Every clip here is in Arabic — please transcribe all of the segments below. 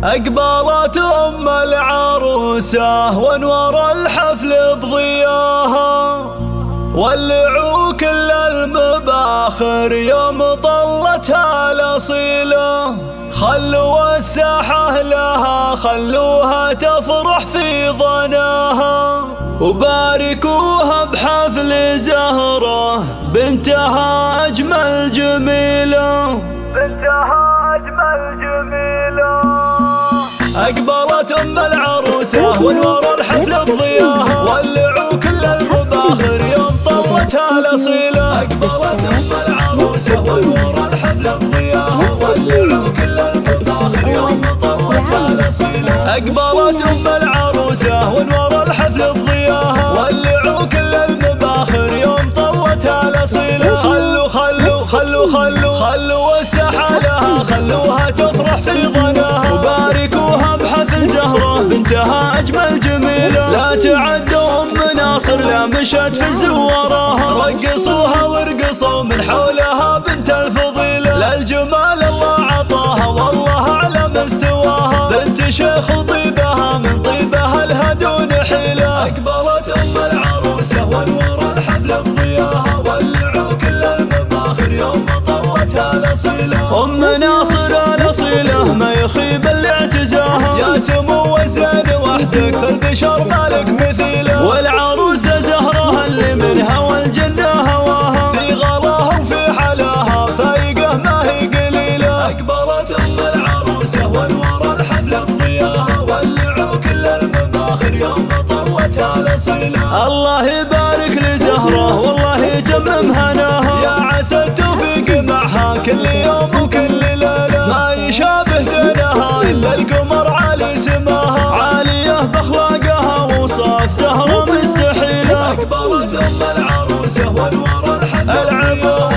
أقبلت أم العروسة وانور الحفل بضياها، ولعوا كل المباخر يوم طلتها الأصيلة. خلوا الساحة لها، خلوها تفرح في ظناها، وباركوها بحفل زهرة بنتها أجمل جميلة، بنتها أجمل جميلة. أقبلت أم العروسة وانور الحفل بضياها، ولعوا كل المباخر يوم طلتها الأصيلة. أقبلت أم العروسة وانور الحفل بضياها، ولعوا كل المباخر يوم طلتها الأصيلة. أقبلت أم العروسة وانور الحفل بضياها، ولعوا كل المباخر يوم طلتها الأصيلة. خلوا الساحة لها، خلوها تفرح في ظناها، وباركوها بحفل زهرة بنتها أجمل جميلة. لا تعدوا أم ناصر لا مشت في زوراها، رقصوها ورقصوا من حولها بنت الفضيلة. للجمال الله عطاها والله أعلى مستواها، بنت شيخ طيبها من طيبها لها دون حيلة. أقبلت أم العروسة وانور الحفل بضياها، ولعوا كل المباخر يوم طلتها الأصيلة. أم ناصر الأصيلة ما يخيب اللي اعتزاها، يا سمو الزين وحدك في البشر مالك مثيله. والعروسة زهرها اللي منها والجنة هواها، في غلاها وفي حلاها فايقة ما هي قليلة. أقبلت أم العروسة وانور الحفل بضياها، ولعوا كل المباخر يوم طلتها الأصيلة. الله يبارك لزهرة والله يتمم هناها، يا عسى التوفيق معها كل يوم وكل ليلة. ما يشابه زينها إلا القمر عالي سماها، عالية بأخلاقها وصاف زهرة مستحيلة. أقبلت أم العروسة وانور الحفل العبوا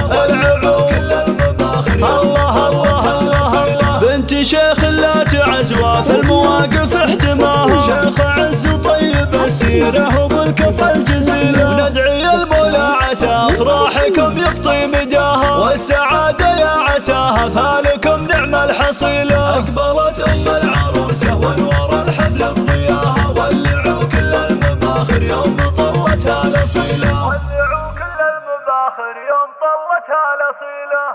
كل المباخر الله بنت شيخ لا تعزوى في المواقف احتماها، شيخ عز طيب السيرة وبالكفل جزيلة. وندعي المولى عسى أفراحكم يبطي مداها، والسعادة يا عساها فالكم نعم الحصيلة. أقبلت أم العروسة وانور الحفل بضياها، ولعوا كل المباخر يوم طلتها الأصيلة، ولعوا كل المباخر يوم طلتها الأصيلة.